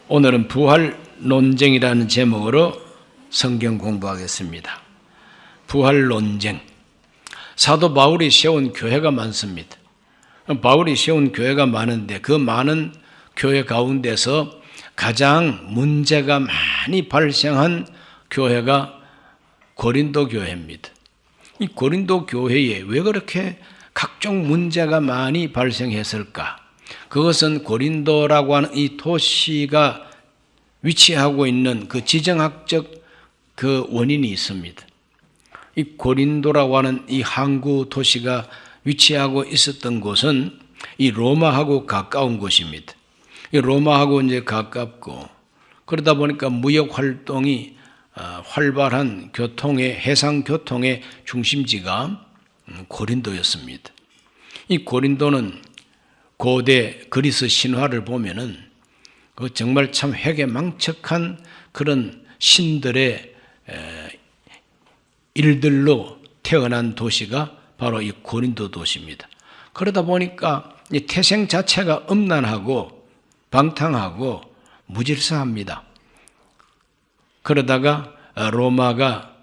오늘은 부활 논쟁이라는 제목으로 성경 공부하겠습니다. 부활 논쟁. 사도 바울이 세운 교회가 많습니다. 바울이 세운 교회가 많은데 그 많은 교회 가운데서 가장 문제가 많이 발생한 교회가 고린도 교회입니다. 이 고린도 교회에 왜 그렇게 각종 문제가 많이 발생했을까? 그것은 고린도라고 하는 이 도시가 위치하고 있는 그 지정학적 그 원인이 있습니다. 이 고린도라고 하는 이 항구 도시가 위치하고 있었던 곳은 이 로마하고 가까운 곳입니다. 이 로마하고 이제 가깝고 그러다 보니까 무역 활동이 활발한 교통의 해상 교통의 중심지가 고린도였습니다. 이 고린도는 고대 그리스 신화를 보면은 그 정말 참 회개망측한 그런 신들의 일들로 태어난 도시가 바로 이 고린도 도시입니다. 그러다 보니까 이 태생 자체가 음란하고 방탕하고 무질서합니다. 그러다가 로마가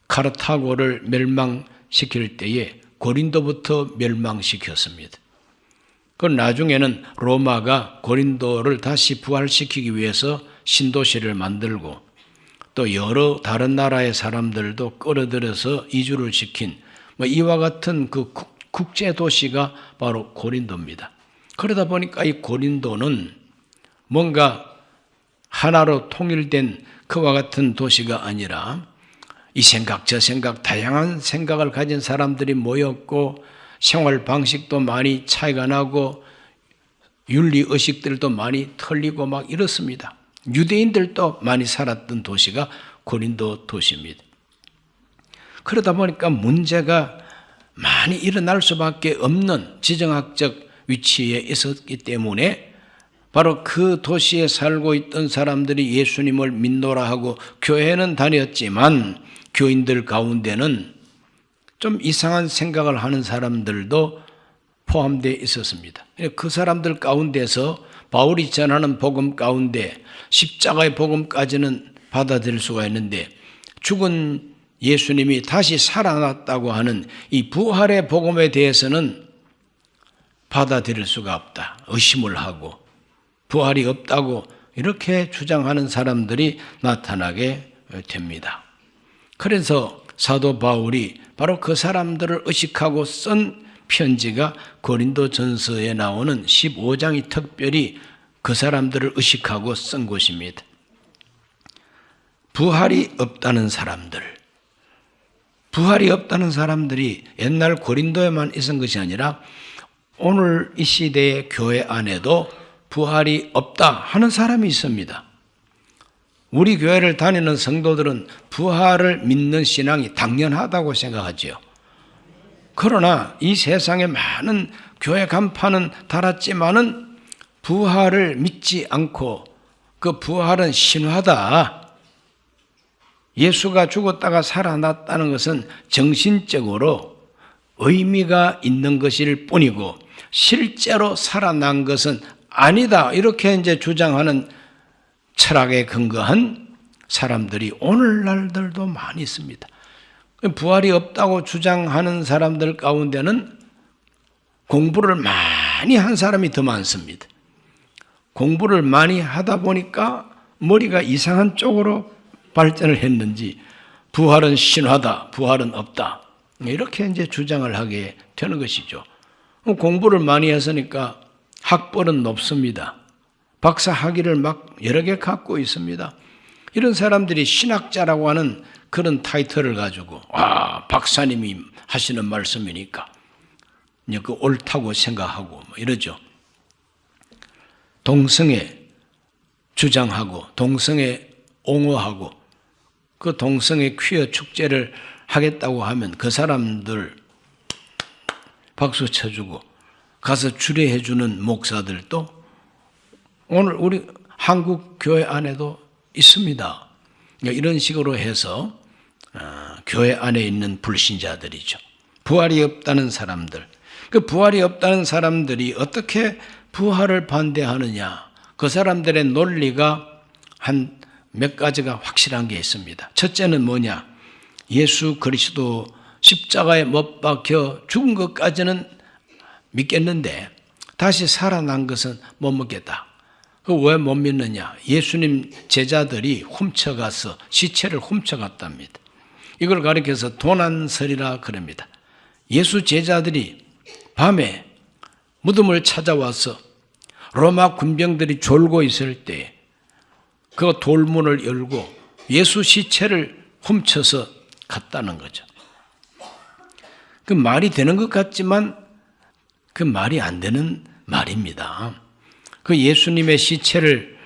카르타고를 멸망시킬 때에 고린도부터 멸망시켰습니다. 그 나중에는 로마가 고린도를 다시 부활시키기 위해서 신도시를 만들고 또 여러 다른 나라의 사람들도 끌어들여서 이주를 시킨 이와 같은 그 국제 도시가 바로 고린도입니다. 그러다 보니까 이 고린도는 뭔가 하나로 통일된 그와 같은 도시가 아니라 이 생각 저 생각 다양한 생각을 가진 사람들이 모였고 생활 방식도 많이 차이가 나고 윤리의식들도 많이 틀리고 막 이렇습니다. 유대인들도 많이 살았던 도시가 고린도 도시입니다. 그러다 보니까 문제가 많이 일어날 수밖에 없는 지정학적 위치에 있었기 때문에 바로 그 도시에 살고 있던 사람들이 예수님을 믿노라 하고 교회는 다녔지만 교인들 가운데는 좀 이상한 생각을 하는 사람들도 포함되어 있었습니다. 그 사람들 가운데서 바울이 전하는 복음 가운데 십자가의 복음까지는 받아들일 수가 있는데 죽은 예수님이 다시 살아났다고 하는 이 부활의 복음에 대해서는 받아들일 수가 없다. 의심을 하고 부활이 없다고 이렇게 주장하는 사람들이 나타나게 됩니다. 그래서 사도 바울이 바로 그 사람들을 의식하고 쓴 편지가 고린도전서에 나오는 15장이 특별히 그 사람들을 의식하고 쓴 곳입니다. 부활이 없다는 사람들. 부활이 없다는 사람들이 옛날 고린도에만 있은 것이 아니라 오늘 이 시대의 교회 안에도 부활이 없다 하는 사람이 있습니다. 우리 교회를 다니는 성도들은 부활을 믿는 신앙이 당연하다고 생각하지요. 그러나 이 세상에 많은 교회 간판은 달았지만은 부활을 믿지 않고 그 부활은 신화다. 예수가 죽었다가 살아났다는 것은 정신적으로 의미가 있는 것일 뿐이고 실제로 살아난 것은 아니다. 이렇게 이제 주장하는 철학에 근거한 사람들이 오늘날들도 많이 있습니다. 부활이 없다고 주장하는 사람들 가운데는 공부를 많이 한 사람이 더 많습니다. 공부를 많이 하다 보니까 머리가 이상한 쪽으로 발전을 했는지 부활은 신화다, 부활은 없다. 이렇게 이제 주장을 하게 되는 것이죠. 공부를 많이 했으니까 학벌은 높습니다. 박사 학위를 막 여러 개 갖고 있습니다. 이런 사람들이 신학자라고 하는 그런 타이틀을 가지고 박사님이 하시는 말씀이니까 이제 그 옳다고 생각하고 이러죠. 동성애 주장하고 동성애 옹호하고 그 동성애 퀴어 축제를 하겠다고 하면 그 사람들 박수 쳐주고 가서 주례해 주는 목사들도 오늘 우리 한국 교회 안에도 있습니다. 이런 식으로 해서 교회 안에 있는 불신자들이죠. 부활이 없다는 사람들. 그 부활이 없다는 사람들이 어떻게 부활을 반대하느냐. 그 사람들의 논리가 한 몇 가지가 확실한 게 있습니다. 첫째는 뭐냐? 예수 그리스도 십자가에 못 박혀 죽은 것까지는 믿겠는데 다시 살아난 것은 못 믿겠다. 왜 못 믿느냐? 예수님 제자들이 훔쳐가서 시체를 훔쳐갔답니다. 이걸 가리켜서 도난설이라 그럽니다. 예수 제자들이 밤에 무덤을 찾아와서 로마 군병들이 졸고 있을 때 그 돌문을 열고 예수 시체를 훔쳐서 갔다는 거죠. 그 말이 되는 것 같지만 그 말이 안 되는 말입니다. 그 예수님의 시체를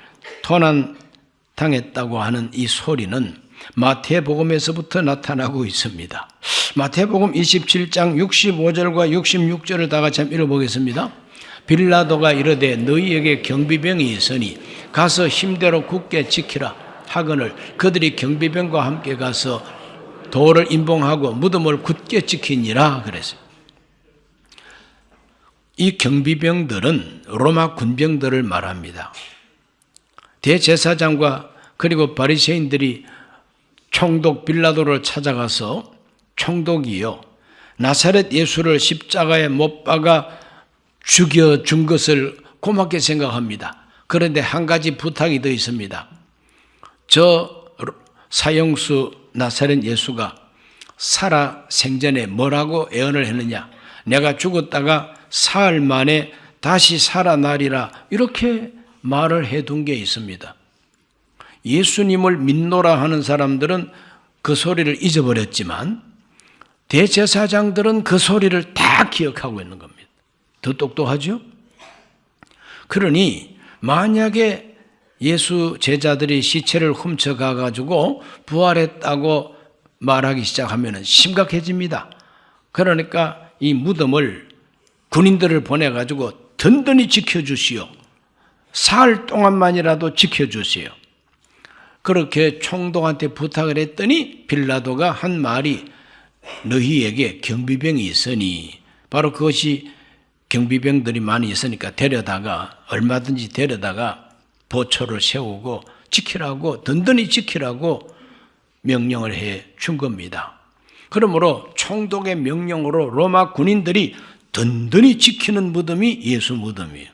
도난당했다고 하는 이 소리는 마태복음에서부터 나타나고 있습니다. 마태복음 27장 65절과 66절을 다 같이 한번 읽어보겠습니다. 빌라도가 이르되 너희에게 경비병이 있으니 가서 힘대로 굳게 지키라 하거늘 그들이 경비병과 함께 가서 돌을 임봉하고 무덤을 굳게 지키니라 그랬어요. 이 경비병들은 로마 군병들을 말합니다. 대제사장과 그리고 바리새인들이 총독 빌라도를 찾아가서 총독이요 나사렛 예수를 십자가에 못 박아 죽여준 것을 고맙게 생각합니다. 그런데 한 가지 부탁이 더 있습니다. 저 사형수 나사렛 예수가 살아 생전에 뭐라고 예언을 했느냐? 내가 죽었다가 사흘 만에 다시 살아나리라 이렇게 말을 해둔 게 있습니다. 예수님을 믿노라 하는 사람들은 그 소리를 잊어버렸지만 대제사장들은 그 소리를 다 기억하고 있는 겁니다. 더 똑똑하죠? 그러니 만약에 예수 제자들이 시체를 훔쳐가 가지고 부활했다고 말하기 시작하면 심각해집니다. 그러니까 이 무덤을 군인들을 보내가지고 든든히 지켜주시오. 사흘 동안만이라도 지켜주세요. 그렇게 총독한테 부탁을 했더니 빌라도가 한 말이 너희에게 경비병이 있으니 바로 그것이 경비병들이 많이 있으니까 얼마든지 데려다가 보초를 세우고 지키라고 든든히 지키라고 명령을 해 준 겁니다. 그러므로 총독의 명령으로 로마 군인들이 든든히 지키는 무덤이 예수 무덤이에요.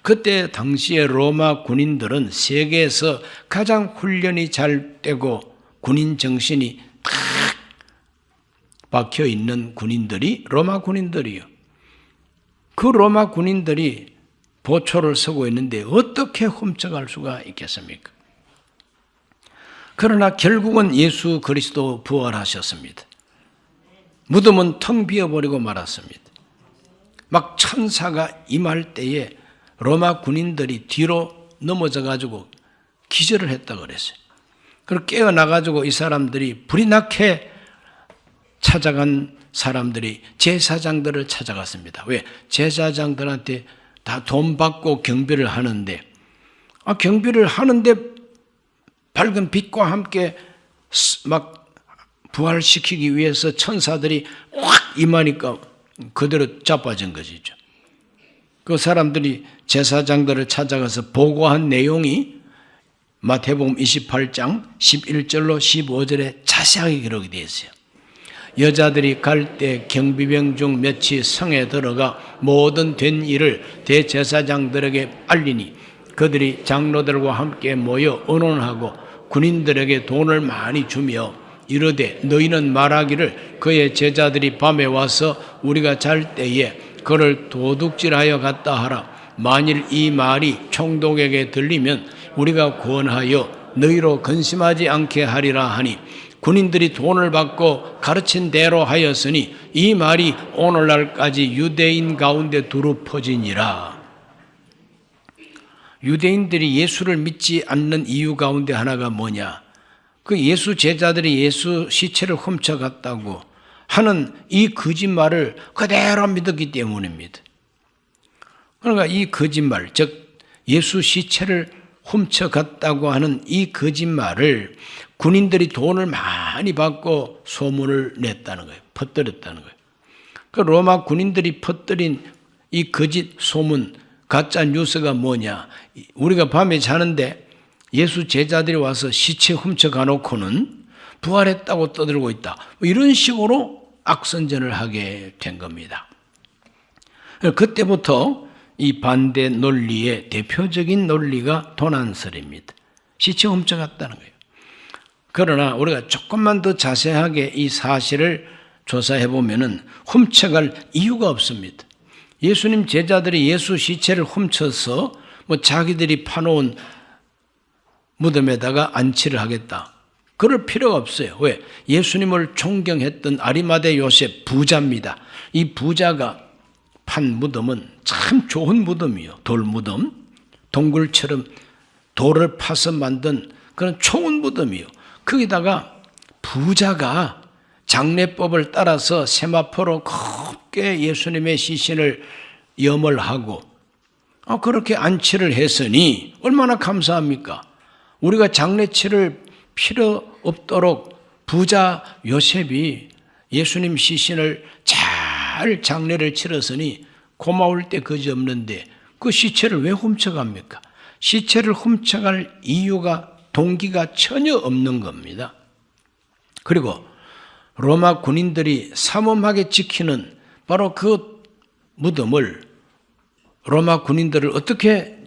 그때 당시에 로마 군인들은 세계에서 가장 훈련이 잘 되고 군인 정신이 탁 박혀 있는 군인들이 로마 군인들이요. 그 로마 군인들이 보초를 서고 있는데 어떻게 훔쳐갈 수가 있겠습니까? 그러나 결국은 예수 그리스도 부활하셨습니다. 무덤은 텅 비어버리고 말았습니다. 막 천사가 임할 때에 로마 군인들이 뒤로 넘어져 가지고 기절을 했다고 그랬어요. 그리고 깨어나가지고 이 사람들이 불이 나게 찾아간 사람들이 제사장들을 찾아갔습니다. 왜? 제사장들한테 다 돈 받고 경비를 하는데 경비를 하는데 밝은 빛과 함께 막 부활시키기 위해서 천사들이 확 임하니까 그대로 자빠진 것이죠. 그 사람들이 제사장들을 찾아가서 보고한 내용이 마태복음 28장 11절로 15절에 자세하게 기록이 되어 있어요. 여자들이 갈 때 경비병 중 몇이 성에 들어가 모든 된 일을 대제사장들에게 알리니 그들이 장로들과 함께 모여 의논하고 군인들에게 돈을 많이 주며 이르되 너희는 말하기를 그의 제자들이 밤에 와서 우리가 잘 때에 그를 도둑질하여 갔다 하라. 만일 이 말이 총독에게 들리면 우리가 권하여 너희로 근심하지 않게 하리라 하니 군인들이 돈을 받고 가르친 대로 하였으니 이 말이 오늘날까지 유대인 가운데 두루 퍼지니라. 유대인들이 예수를 믿지 않는 이유 가운데 하나가 뭐냐? 그 예수 제자들이 예수 시체를 훔쳐갔다고 하는 이 거짓말을 그대로 믿었기 때문입니다. 그러니까 이 거짓말, 즉 예수 시체를 훔쳐갔다고 하는 이 거짓말을 군인들이 돈을 많이 받고 소문을 냈다는 거예요. 퍼뜨렸다는 거예요. 그 로마 군인들이 퍼뜨린 이 거짓 소문, 가짜 뉴스가 뭐냐? 우리가 밤에 자는데 예수 제자들이 와서 시체 훔쳐가 놓고는 부활했다고 떠들고 있다. 이런 식으로 악선전을 하게 된 겁니다. 그때부터 이 반대 논리의 대표적인 논리가 도난설입니다. 시체 훔쳐갔다는 거예요. 그러나 우리가 조금만 더 자세하게 이 사실을 조사해 보면은 훔쳐갈 이유가 없습니다. 예수님 제자들이 예수 시체를 훔쳐서 자기들이 파놓은 무덤에다가 안치를 하겠다. 그럴 필요가 없어요. 왜? 예수님을 존경했던 아리마대 요셉 부자입니다. 이 부자가 판 무덤은 참 좋은 무덤이에요. 돌무덤. 동굴처럼 돌을 파서 만든 그런 좋은 무덤이에요. 거기다가 부자가 장례법을 따라서 세마포로 곱게 예수님의 시신을 염을하고 그렇게 안치를 했으니 얼마나 감사합니까? 우리가 장례치를 필요 없도록 부자 요셉이 예수님 시신을 잘 장례를 치렀으니 고마울 때 그지없는데 그 시체를 왜 훔쳐갑니까? 시체를 훔쳐갈 이유가 동기가 전혀 없는 겁니다. 그리고 로마 군인들이 삼엄하게 지키는 바로 그 무덤을 로마 군인들을 어떻게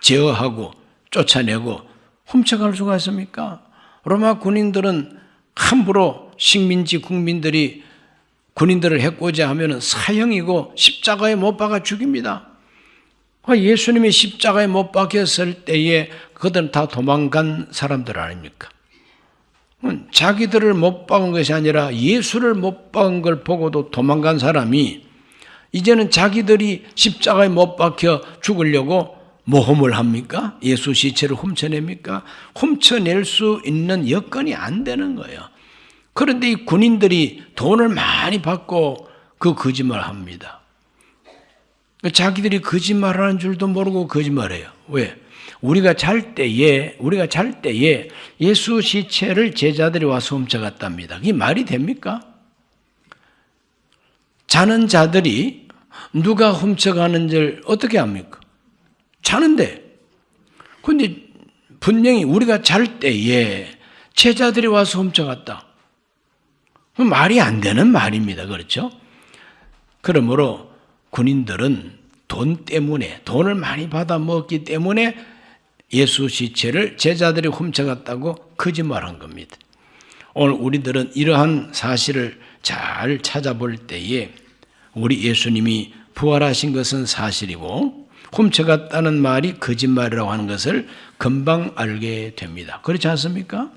제어하고 쫓아내고 훔쳐갈 수가 있습니까? 로마 군인들은 함부로 식민지 국민들이 군인들을 해코자 하면 사형이고 십자가에 못 박아 죽입니다. 예수님이 십자가에 못 박혔을 때에 그들은 다 도망간 사람들 아닙니까? 자기들을 못 박은 것이 아니라 예수를 못 박은 걸 보고도 도망간 사람이 이제는 자기들이 십자가에 못 박혀 죽으려고 모험을 합니까? 예수 시체를 훔쳐냅니까? 훔쳐낼 수 있는 여건이 안 되는 거예요. 그런데 이 군인들이 돈을 많이 받고 그 거짓말을 합니다. 자기들이 거짓말하는 줄도 모르고 거짓말해요. 왜? 우리가 잘 때에 예수 시체를 제자들이 와서 훔쳐갔답니다. 이게 말이 됩니까? 자는 자들이 누가 훔쳐가는 줄 어떻게 합니까? 자는데. 근데 분명히 우리가 잘 때에 제자들이 와서 훔쳐갔다. 말이 안 되는 말입니다. 그렇죠? 그러므로 군인들은 돈 때문에, 돈을 많이 받아 먹기 때문에 예수 시체를 제자들이 훔쳐갔다고 거짓말한 겁니다. 오늘 우리들은 이러한 사실을 잘 찾아볼 때에 우리 예수님이 부활하신 것은 사실이고 훔쳐갔다는 말이 거짓말이라고 하는 것을 금방 알게 됩니다. 그렇지 않습니까?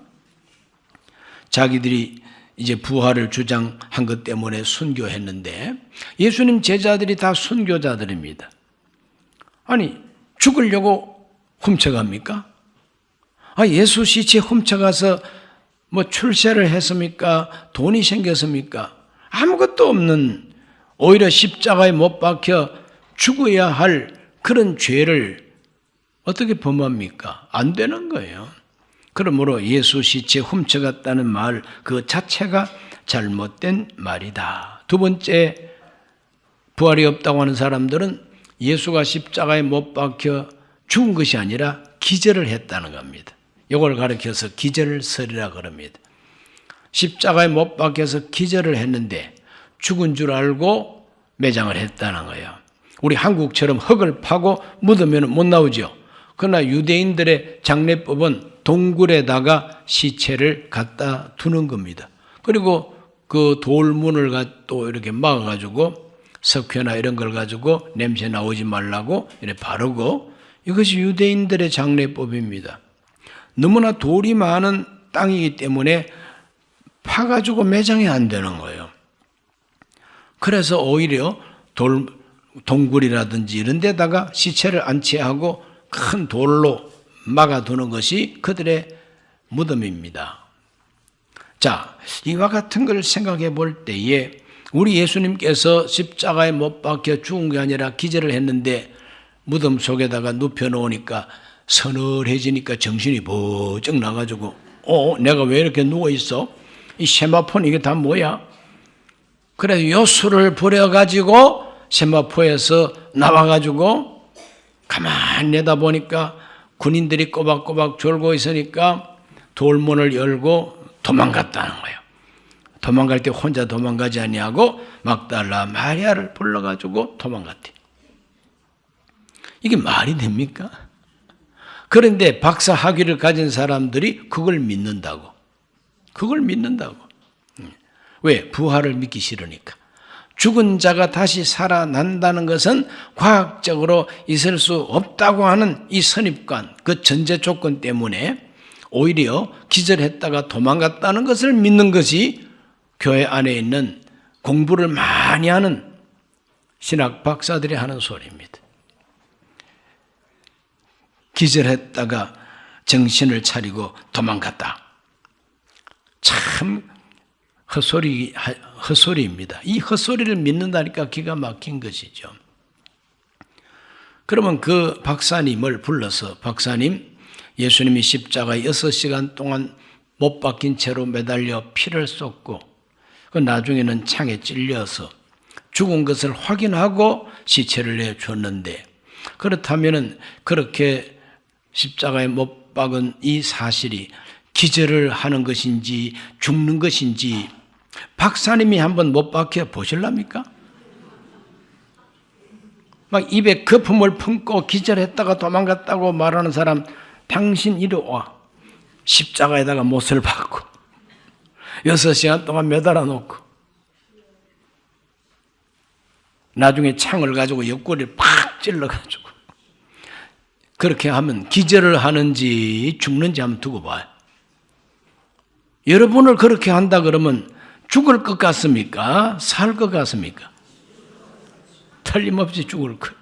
자기들이 이제 부활을 주장한 것 때문에 순교했는데 예수님 제자들이 다 순교자들입니다. 아니 죽으려고 훔쳐갑니까? 예수 시체 훔쳐가서 출세를 했습니까? 돈이 생겼습니까? 아무것도 없는 오히려 십자가에 못 박혀 죽어야 할 그런 죄를 어떻게 범합니까? 안 되는 거예요. 그러므로 예수 시체 훔쳐갔다는 말 그 자체가 잘못된 말이다. 두 번째, 부활이 없다고 하는 사람들은 예수가 십자가에 못 박혀 죽은 것이 아니라 기절을 했다는 겁니다. 이걸 가리켜서 기절설이라 그럽니다. 십자가에 못 박혀서 기절을 했는데 죽은 줄 알고 매장을 했다는 거예요. 우리 한국처럼 흙을 파고 묻으면 못 나오죠. 그러나 유대인들의 장례법은 동굴에다가 시체를 갖다 두는 겁니다. 그리고 그 돌문을 또 이렇게 막아가지고 석회나 이런 걸 가지고 냄새 나오지 말라고 이렇게 바르고 이것이 유대인들의 장례법입니다. 너무나 돌이 많은 땅이기 때문에 파가지고 매장이 안 되는 거예요. 그래서 오히려 동굴이라든지 이런 데다가 시체를 안치하고 큰 돌로 막아두는 것이 그들의 무덤입니다. 자, 이와 같은 걸 생각해 볼 때에 우리 예수님께서 십자가에 못 박혀 죽은 게 아니라 기절을 했는데 무덤 속에다가 눕혀놓으니까 서늘해지니까 정신이 번쩍 나가지고 내가 왜 이렇게 누워있어? 이 세마포는 이게 다 뭐야? 그래서 요술을 부려가지고 세마포에서 나와가지고 가만히 내다보니까 군인들이 꼬박꼬박 졸고 있으니까 돌문을 열고 도망갔다는 거예요. 도망갈 때 혼자 도망가지 아니하고 막달라 마리아를 불러가지고 도망갔대. 이게 말이 됩니까? 그런데 박사 학위를 가진 사람들이 그걸 믿는다고. 그걸 믿는다고. 왜? 부활을 믿기 싫으니까. 죽은 자가 다시 살아난다는 것은 과학적으로 있을 수 없다고 하는 이 선입관, 그 전제 조건 때문에 오히려 기절했다가 도망갔다는 것을 믿는 것이 교회 안에 있는 공부를 많이 하는 신학 박사들이 하는 소리입니다. 기절했다가 정신을 차리고 도망갔다. 참 헛소리입니다. 이 헛소리를 믿는다니까 기가 막힌 것이죠. 그러면 그 박사님을 불러서 박사님, 예수님이 십자가에 6시간 동안 못 박힌 채로 매달려 피를 쏟고 그 나중에는 창에 찔려서 죽은 것을 확인하고 시체를 내줬는데 그렇다면 그렇게 십자가에 못 박은 이 사실이 기절을 하는 것인지 죽는 것인지 박사님이 한번 못 박혀 보실랍니까? 막 입에 거품을 품고 기절했다가 도망갔다고 말하는 사람 당신 이리 와. 십자가에다가 못을 박고 6시간 동안 매달아 놓고 나중에 창을 가지고 옆구리를 팍 찔러가지고 그렇게 하면 기절을 하는지 죽는지 한번 두고 봐요. 여러분을 그렇게 한다 그러면 죽을 것 같습니까? 살 것 같습니까? 틀림없이 죽을 것.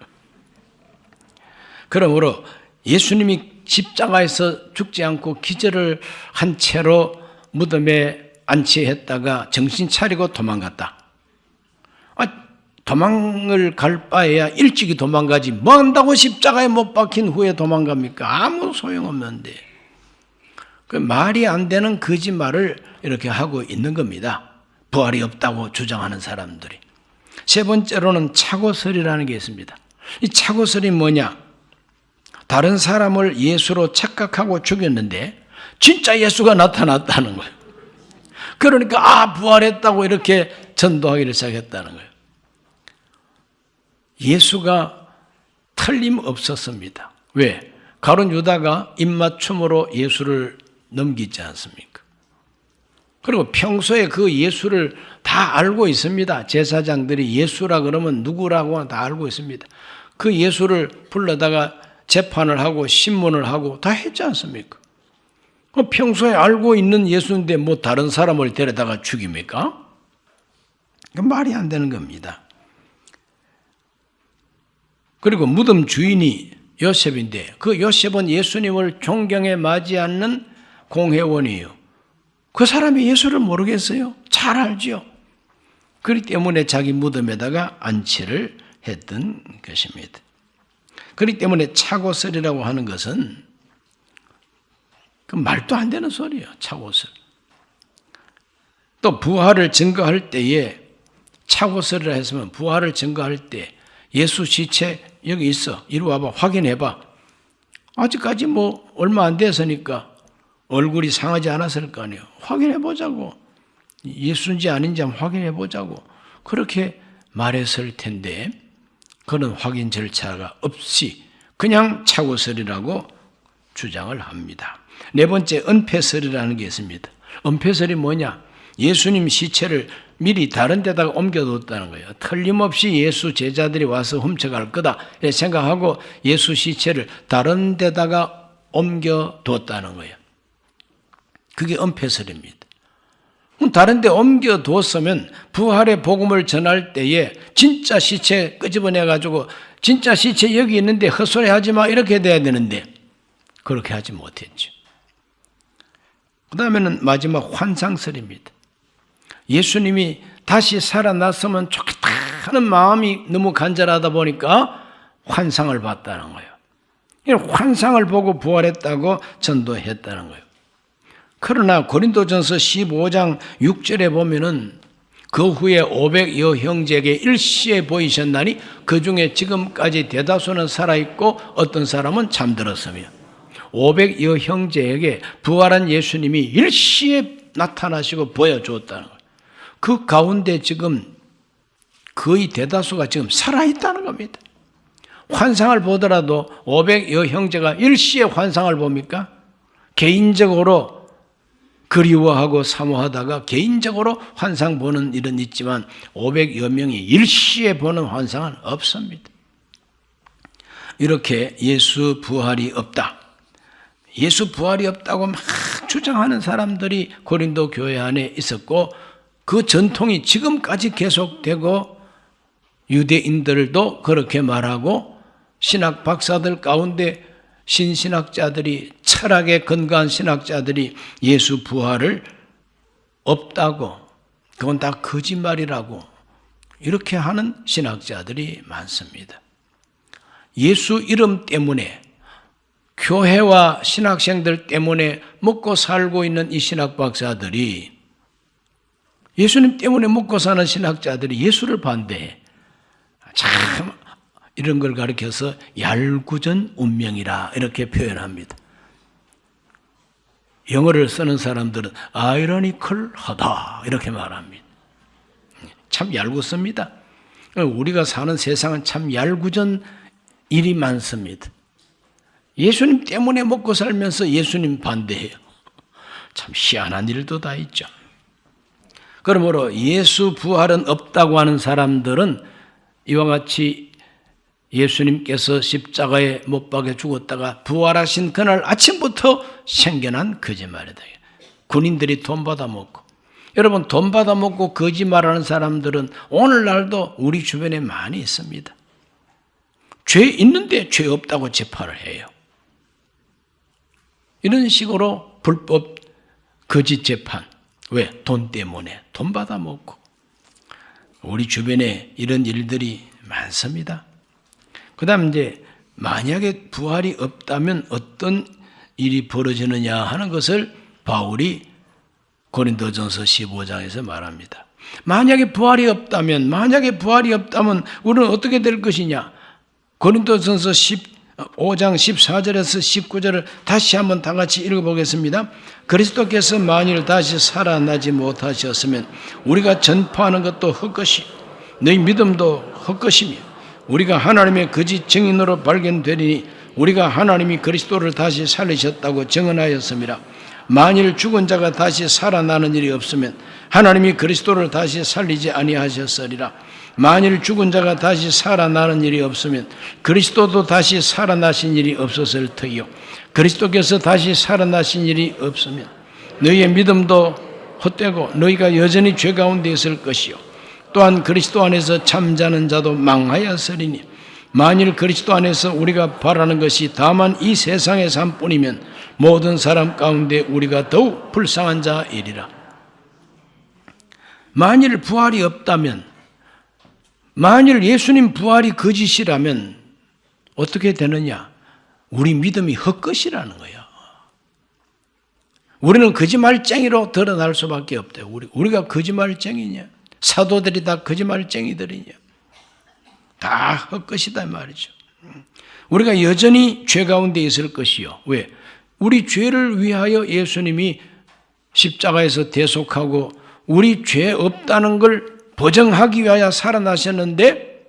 그러므로 예수님이 십자가에서 죽지 않고 기절을 한 채로 무덤에 안치했다가 정신 차리고 도망갔다. 도망을 갈 바에야 일찍이 도망가지 뭐 한다고 십자가에 못 박힌 후에 도망갑니까? 아무 소용없는데. 그 말이 안 되는 거짓말을 이렇게 하고 있는 겁니다. 부활이 없다고 주장하는 사람들이. 세 번째로는 착오설이라는 게 있습니다. 이 착오설이 뭐냐? 다른 사람을 예수로 착각하고 죽였는데 진짜 예수가 나타났다는 거예요. 그러니까 부활했다고 이렇게 전도하기를 시작했다는 거예요. 예수가 틀림없었습니다. 왜? 가룟 유다가 입맞춤으로 예수를 넘기지 않습니까? 그리고 평소에 그 예수를 다 알고 있습니다. 제사장들이 예수라 그러면 누구라고 다 알고 있습니다. 그 예수를 불러다가 재판을 하고 신문을 하고 다 했지 않습니까? 평소에 알고 있는 예수인데 뭐 다른 사람을 데려다가 죽입니까? 말이 안 되는 겁니다. 그리고 무덤 주인이 요셉인데 그 요셉은 예수님을 존경에 맞지 않는 공회원이에요. 그 사람이 예수를 모르겠어요? 잘 알죠. 그렇기 때문에 자기 무덤에다가 안치를 했던 것입니다. 그렇기 때문에 착오설이라고 하는 것은 그 말도 안 되는 소리예요. 착오설. 또 부활을 증거할 때에 착오설이라 했으면 부활을 증거할 때 예수 시체 여기 있어. 이리 와봐. 확인해봐. 아직까지 뭐 얼마 안 됐으니까 얼굴이 상하지 않았을 거 아니에요. 확인해보자고. 예수인지 아닌지 한번 확인해보자고. 그렇게 말했을 텐데 그런 확인 절차가 없이 그냥 착오설이라고 주장을 합니다. 네 번째 은폐설이라는 게 있습니다. 은폐설이 뭐냐? 예수님 시체를 미리 다른 데다가 옮겨뒀다는 거예요. 틀림없이 예수 제자들이 와서 훔쳐갈 거다 생각하고 예수 시체를 다른 데다가 옮겨뒀다는 거예요. 그게 은폐설입니다. 다른 데 옮겨뒀으면 부활의 복음을 전할 때에 진짜 시체 끄집어내가지고 진짜 시체 여기 있는데 헛소리 하지 마 이렇게 돼야 되는데 그렇게 하지 못했죠. 그 다음에는 마지막 환상설입니다. 예수님이 다시 살아났으면 좋겠다 하는 마음이 너무 간절하다 보니까 환상을 봤다는 거예요. 환상을 보고 부활했다고 전도했다는 거예요. 그러나 고린도전서 15장 6절에 보면은 그 후에 500여 형제에게 일시에 보이셨나니 그 중에 지금까지 대다수는 살아있고 어떤 사람은 잠들었으며 500여 형제에게 부활한 예수님이 일시에 나타나시고 보여주었다는 거예요. 그 가운데 지금 거의 대다수가 지금 살아있다는 겁니다. 환상을 보더라도 500여 형제가 일시에 환상을 봅니까? 개인적으로 그리워하고 사모하다가 개인적으로 환상 보는 일은 있지만 500여 명이 일시에 보는 환상은 없습니다. 이렇게 예수 부활이 없다. 예수 부활이 없다고 막 주장하는 사람들이 고린도 교회 안에 있었고 그 전통이 지금까지 계속되고 유대인들도 그렇게 말하고 신학 박사들 가운데 신신학자들이 철학에 근거한 신학자들이 예수 부활을 없다고 그건 다 거짓말이라고 이렇게 하는 신학자들이 많습니다. 예수 이름 때문에 교회와 신학생들 때문에 먹고 살고 있는 이 신학 박사들이 예수님 때문에 먹고 사는 신학자들이 예수를 반대해. 참 이런 걸 가리켜서 얄궂은 운명이라 이렇게 표현합니다. 영어를 쓰는 사람들은 아이러니컬하다 이렇게 말합니다. 참 얄궂습니다. 우리가 사는 세상은 참 얄궂은 일이 많습니다. 예수님 때문에 먹고 살면서 예수님 반대해요. 참 희한한 일도 다 있죠. 그러므로 예수 부활은 없다고 하는 사람들은 이와 같이 예수님께서 십자가에 못 박혀 죽었다가 부활하신 그날 아침부터 생겨난 거짓말이다. 군인들이 돈 받아먹고 여러분 돈 받아먹고 거짓말하는 사람들은 오늘날도 우리 주변에 많이 있습니다. 죄 있는데 죄 없다고 재판을 해요. 이런 식으로 불법 거짓 재판. 왜? 돈 때문에 돈 받아먹고 우리 주변에 이런 일들이 많습니다. 그 다음 이제 만약에 부활이 없다면 어떤 일이 벌어지느냐 하는 것을 바울이 고린도전서 15장에서 말합니다. 만약에 부활이 없다면 우리는 어떻게 될 것이냐? 고린도전서 15장 14절에서 19절을 다시 한번 다 같이 읽어보겠습니다. 그리스도께서 만일 다시 살아나지 못하셨으면 우리가 전파하는 것도 헛것이 너희 믿음도 헛것이며 우리가 하나님의 거짓 증인으로 발견되리니 우리가 하나님이 그리스도를 다시 살리셨다고 증언하였습니다. 만일 죽은 자가 다시 살아나는 일이 없으면 하나님이 그리스도를 다시 살리지 아니하셨으리라. 만일 죽은 자가 다시 살아나는 일이 없으면 그리스도도 다시 살아나신 일이 없었을 터이요 그리스도께서 다시 살아나신 일이 없으면 너희의 믿음도 헛되고 너희가 여전히 죄 가운데 있을 것이요 또한 그리스도 안에서 잠자는 자도 망하였으리니 만일 그리스도 안에서 우리가 바라는 것이 다만 이 세상의 삶뿐이면 모든 사람 가운데 우리가 더욱 불쌍한 자이리라. 만일 부활이 없다면 만일 예수님 부활이 거짓이라면 어떻게 되느냐? 우리 믿음이 헛것이라는 거예요. 우리는 거짓말쟁이로 드러날 수밖에 없대요. 우리가 거짓말쟁이냐? 사도들이 다 거짓말쟁이들이냐? 다 헛것이다 말이죠. 우리가 여전히 죄 가운데 있을 것이요. 왜? 우리 죄를 위하여 예수님이 십자가에서 대속하고 우리 죄 없다는 걸 보정하기 위하여 살아나셨는데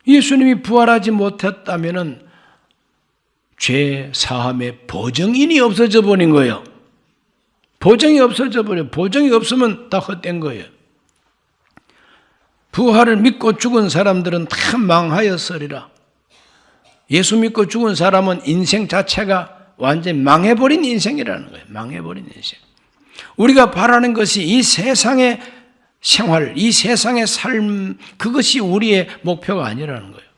예수님이 부활하지 못했다면 죄 사함의 보정인이 없어져 버린 거예요. 보정이 없어져 버려요. 보정이 없으면 다 헛된 거예요. 부활을 믿고 죽은 사람들은 다 망하였으리라. 예수 믿고 죽은 사람은 인생 자체가 완전히 망해버린 인생이라는 거예요. 망해버린 인생. 우리가 바라는 것이 이 세상의 생활, 이 세상의 삶, 그것이 우리의 목표가 아니라는 거예요.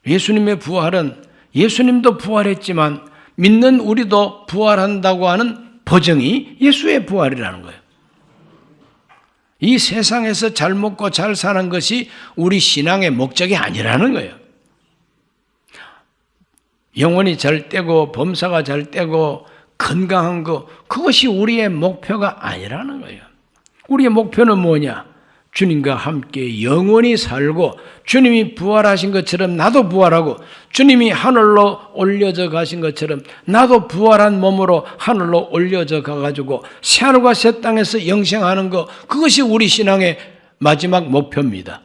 예수님의 부활은 예수님도 부활했지만 믿는 우리도 부활한다고 하는 보증이 예수의 부활이라는 거예요. 이 세상에서 잘 먹고 잘 사는 것이 우리 신앙의 목적이 아니라는 거예요. 영혼이 잘 되고 범사가 잘 되고 건강한 거 그것이 우리의 목표가 아니라는 거예요. 우리의 목표는 뭐냐? 주님과 함께 영원히 살고 주님이 부활하신 것처럼 나도 부활하고 주님이 하늘로 올려져 가신 것처럼 나도 부활한 몸으로 하늘로 올려져 가가지고 새하늘과 새 땅에서 영생하는 것, 그것이 우리 신앙의 마지막 목표입니다.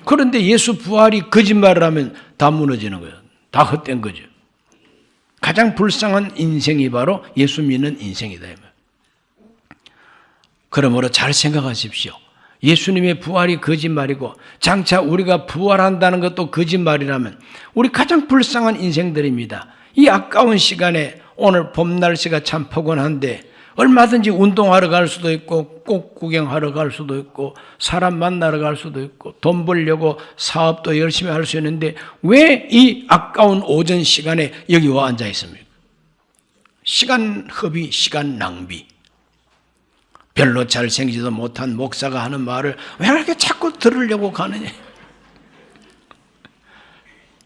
그런데 예수 부활이 거짓말을 하면 다 무너지는 거예요. 다 헛된 거죠. 가장 불쌍한 인생이 바로 예수 믿는 인생이다. 그러므로 잘 생각하십시오. 예수님의 부활이 거짓말이고 장차 우리가 부활한다는 것도 거짓말이라면 우리 가장 불쌍한 인생들입니다. 이 아까운 시간에 오늘 봄 날씨가 참 포근한데 얼마든지 운동하러 갈 수도 있고 꽃 구경하러 갈 수도 있고 사람 만나러 갈 수도 있고 돈 벌려고 사업도 열심히 할 수 있는데 왜 이 아까운 오전 시간에 여기 와 앉아 있습니까? 시간 허비, 시간 낭비. 별로 잘생기지도 못한 목사가 하는 말을 왜 이렇게 자꾸 들으려고 가느냐.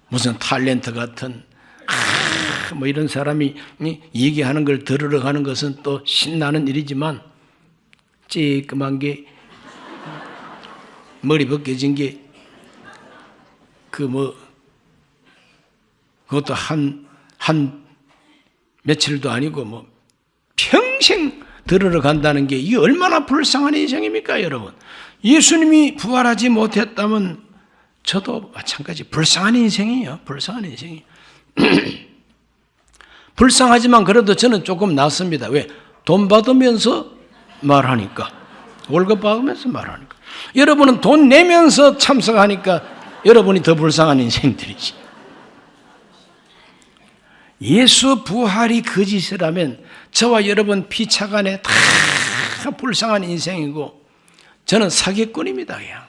무슨 탤런트 같은 뭐 이런 사람이 얘기하는 걸 들으러 가는 것은 또 신나는 일이지만 찌끄만 게 머리 벗겨진 게 그것도 한 며칠도 아니고 뭐 평생 들으러 간다는 게 이게 얼마나 불쌍한 인생입니까, 여러분? 예수님이 부활하지 못했다면 저도 마찬가지 불쌍한 인생이에요. 불쌍한 인생이. 불쌍하지만 그래도 저는 조금 낫습니다. 왜? 돈 받으면서 말하니까. 월급 받으면서 말하니까. 여러분은 돈 내면서 참석하니까 여러분이 더 불쌍한 인생들이지. 예수 부활이 거짓이라면 저와 여러분 피차간에 다 불쌍한 인생이고 저는 사기꾼입니다. 그냥.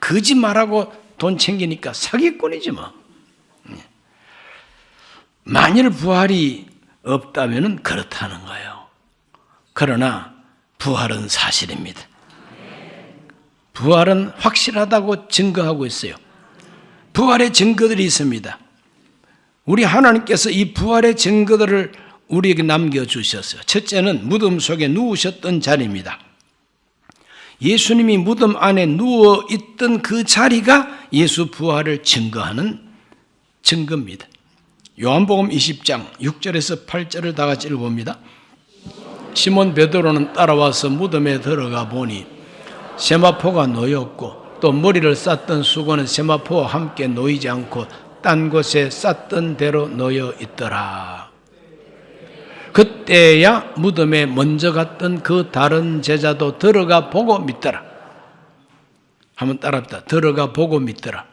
거짓말하고 돈 챙기니까 사기꾼이지 뭐. 만일 부활이 없다면 그렇다는 거예요. 그러나 부활은 사실입니다. 부활은 확실하다고 증거하고 있어요. 부활의 증거들이 있습니다. 우리 하나님께서 이 부활의 증거들을 우리에게 남겨주셨어요. 첫째는 무덤 속에 누우셨던 자리입니다. 예수님이 무덤 안에 누워있던 그 자리가 예수 부활을 증거하는 증거입니다. 요한복음 20장 6절에서 8절을 다 같이 읽어봅니다. 시몬 베드로는 따라와서 무덤에 들어가 보니 세마포가 놓였고 또 머리를 쌌던 수건은 세마포와 함께 놓이지 않고 딴 곳에 쌌던 대로 놓여 있더라. 그때야 무덤에 먼저 갔던 그 다른 제자도 들어가 보고 믿더라. 한번 따라합시다. 들어가 보고 믿더라.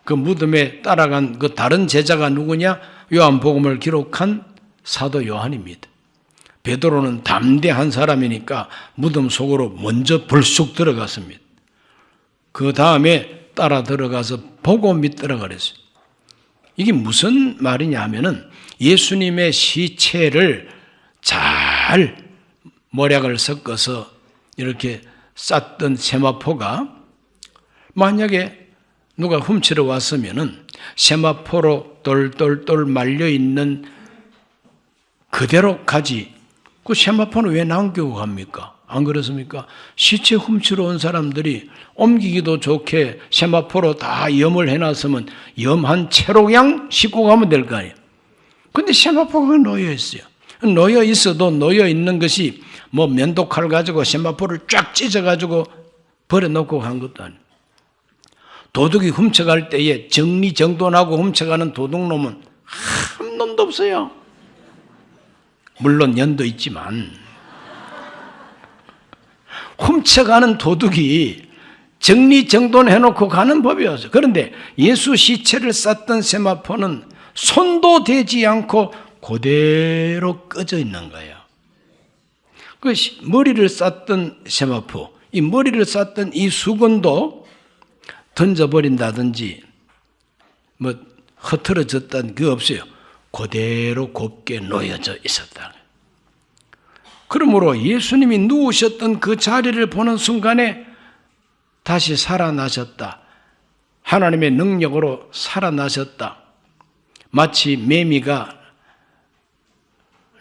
그 무덤에 따라간 그 다른 제자가 누구냐? 요한복음을 기록한 사도 요한입니다. 베드로는 담대한 사람이니까 무덤 속으로 먼저 불쑥 들어갔습니다. 그 다음에 따라 들어가서 보고 믿더라 그랬어요. 이게 무슨 말이냐 하면은 예수님의 시체를 잘 모략을 섞어서 이렇게 쌌던 세마포가 만약에 누가 훔치러 왔으면은 세마포로 똘똘똘 말려있는 그대로 가지. 그 세마포는 왜 남기고 갑니까? 안 그렇습니까? 시체 훔치러 온 사람들이 옮기기도 좋게 세마포로 다 염을 해놨으면 염한 채로 그냥 싣고 가면 될 거 아니에요. 근데 세마포가 놓여 있어요. 놓여 있어도 놓여 있는 것이 뭐 면도칼 가지고 세마포를 쫙 찢어가지고 버려놓고 간 것도 아니에요. 도둑이 훔쳐갈 때에 정리정돈하고 훔쳐가는 도둑놈은 한 놈도 없어요. 물론 연도 있지만 훔쳐가는 도둑이 정리정돈해놓고 가는 법이었어요. 그런데 예수 시체를 쌌던 세마포는 손도 대지 않고 그대로 꺼져 있는 거예요. 그 머리를 쌌던 세마포, 이 머리를 쌌던 이 수건도 던져버린다든지 뭐 흐트러졌다는 게 없어요. 그대로 곱게 놓여져 있었다. 그러므로 예수님이 누우셨던 그 자리를 보는 순간에 다시 살아나셨다. 하나님의 능력으로 살아나셨다. 마치 매미가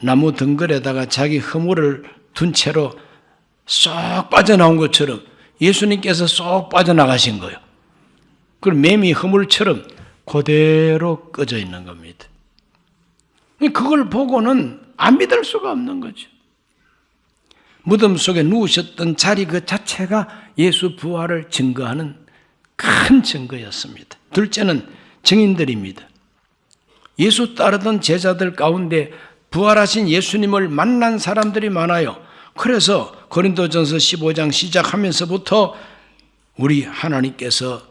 나무 덩굴에다가 자기 허물을 둔 채로 쏙 빠져나온 것처럼 예수님께서 쏙 빠져나가신 거예요. 그럼 매미 허물처럼 그대로 꺼져 있는 겁니다. 그걸 보고는 안 믿을 수가 없는 거죠. 무덤 속에 누우셨던 자리 그 자체가 예수 부활을 증거하는 큰 증거였습니다. 둘째는 증인들입니다. 예수 따르던 제자들 가운데 부활하신 예수님을 만난 사람들이 많아요. 그래서 고린도전서 15장 시작하면서부터 우리 하나님께서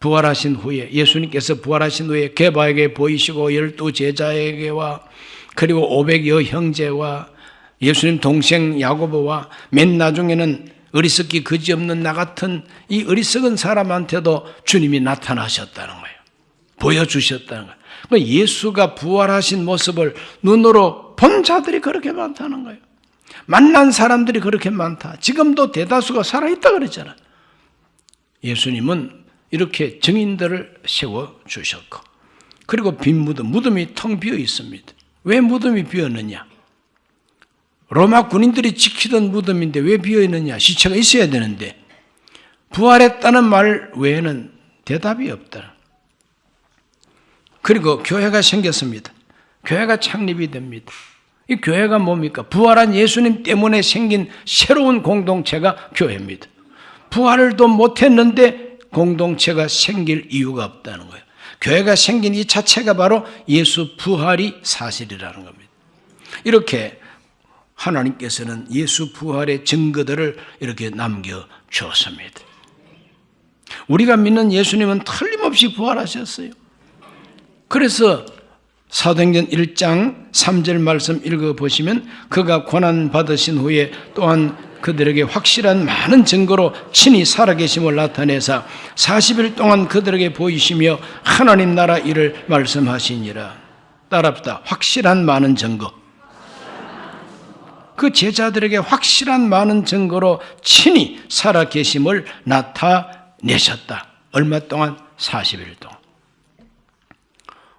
부활하신 후에, 예수님께서 부활하신 후에 게바에게 보이시고 12 제자에게와 그리고 500여 형제와 예수님 동생 야고보와 맨 나중에는 어리석기 그지없는 나 같은 이 어리석은 사람한테도 주님이 나타나셨다는 거예요. 보여주셨다는 거예요. 그러니까 예수가 부활하신 모습을 눈으로 본 자들이 그렇게 많다는 거예요. 만난 사람들이 그렇게 많다. 지금도 대다수가 살아있다 그랬잖아요. 예수님은 이렇게 증인들을 세워주셨고, 그리고 빈 무덤이 텅 비어 있습니다. 왜 무덤이 비었느냐? 로마 군인들이 지키던 무덤인데 왜 비어 있느냐? 시체가 있어야 되는데 부활했다는 말 외에는 대답이 없다. 그리고 교회가 생겼습니다. 교회가 창립이 됩니다. 이 교회가 뭡니까? 부활한 예수님 때문에 생긴 새로운 공동체가 교회입니다. 부활도 못했는데 공동체가 생길 이유가 없다는 거예요. 교회가 생긴 이 자체가 바로 예수 부활이 사실이라는 겁니다. 이렇게 하나님께서는 예수 부활의 증거들을 이렇게 남겨주었습니다. 우리가 믿는 예수님은 틀림없이 부활하셨어요. 그래서 사도행전 1장 3절 말씀 읽어보시면 그가 고난받으신 후에 또한 그들에게 확실한 많은 증거로 친히 살아계심을 나타내사 40일 동안 그들에게 보이시며 하나님 나라 일을 말씀하시니라. 따라합시다. 확실한 많은 증거. 그 제자들에게 확실한 많은 증거로 친히 살아계심을 나타내셨다. 얼마 동안? 40일 동안.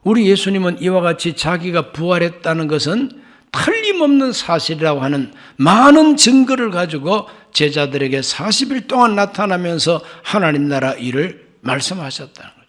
우리 예수님은 이와 같이 자기가 부활했다는 것은 틀림없는 사실이라고 하는 많은 증거를 가지고 제자들에게 40일 동안 나타나면서 하나님 나라 일을 말씀하셨다는 거죠.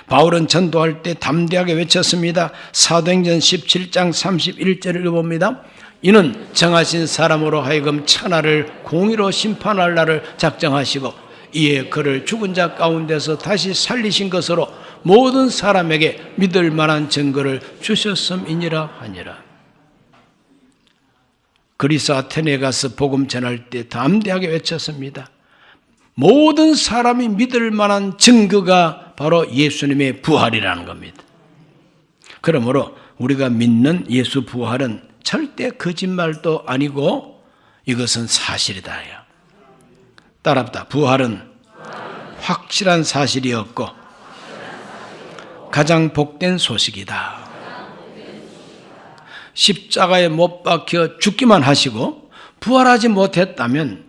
바울은 전도할 때 담대하게 외쳤습니다. 사도행전 17장 31절을 읽어봅니다. 이는 정하신 사람으로 하여금 천하를 공의로 심판할 날을 작정하시고 이에 그를 죽은 자 가운데서 다시 살리신 것으로 모든 사람에게 믿을 만한 증거를 주셨음이니라 하니라. 그리스 아테네에 가서 복음 전할 때 담대하게 외쳤습니다. 모든 사람이 믿을 만한 증거가 바로 예수님의 부활이라는 겁니다. 그러므로 우리가 믿는 예수 부활은 절대 거짓말도 아니고 이것은 사실이다. 따라합니다. 부활은 확실한 사실이었고 가장 복된 소식이다. 십자가에 못 박혀 죽기만 하시고 부활하지 못했다면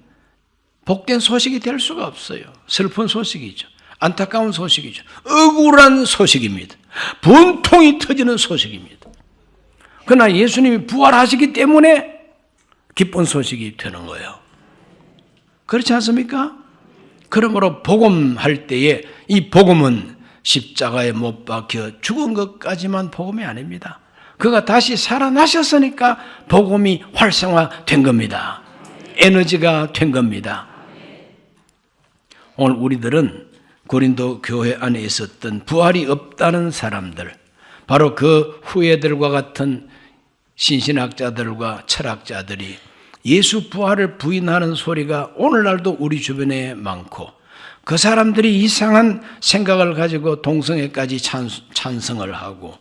복된 소식이 될 수가 없어요. 슬픈 소식이죠. 안타까운 소식이죠. 억울한 소식입니다. 분통이 터지는 소식입니다. 그러나 예수님이 부활하시기 때문에 기쁜 소식이 되는 거예요. 그렇지 않습니까? 그러므로 복음할 때에 이 복음은 십자가에 못 박혀 죽은 것까지만 복음이 아닙니다. 그가 다시 살아나셨으니까 복음이 활성화된 겁니다. 에너지가 된 겁니다. 오늘 우리들은 고린도 교회 안에 있었던 부활이 없다는 사람들, 바로 그 후예들과 같은 신신학자들과 철학자들이 예수 부활을 부인하는 소리가 오늘날도 우리 주변에 많고 그 사람들이 이상한 생각을 가지고 동성애까지 찬성을 하고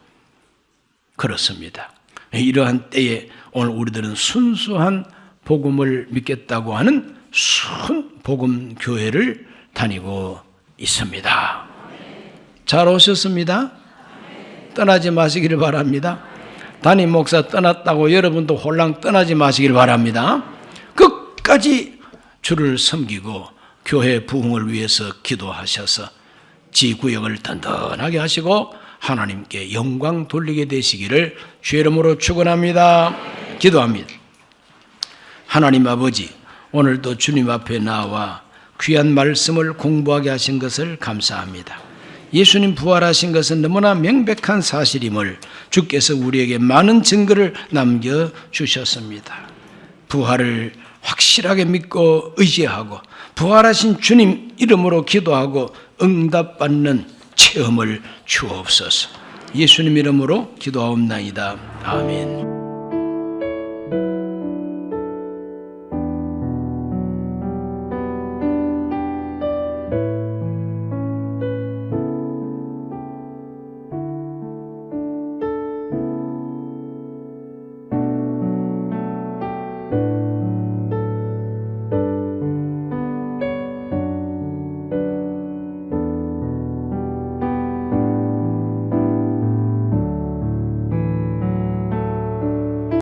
그렇습니다. 이러한 때에 오늘 우리들은 순수한 복음을 믿겠다고 하는 순 복음 교회를 다니고 있습니다. 잘 오셨습니다. 떠나지 마시기를 바랍니다. 담임 목사 떠났다고 여러분도 홀랑 떠나지 마시길 바랍니다. 끝까지 주를 섬기고 교회 부흥을 위해서 기도하셔서 지구역을 든든하게 하시고 하나님께 영광 돌리게 되시기를 주의 이름으로 축원합니다. 기도합니다. 하나님 아버지, 오늘도 주님 앞에 나와 귀한 말씀을 공부하게 하신 것을 감사합니다. 예수님 부활하신 것은 너무나 명백한 사실임을 주께서 우리에게 많은 증거를 남겨주셨습니다. 부활을 확실하게 믿고 의지하고 부활하신 주님 이름으로 기도하고 응답받는 체험을 주옵소서. 예수님 이름으로 기도하옵나이다. 아멘.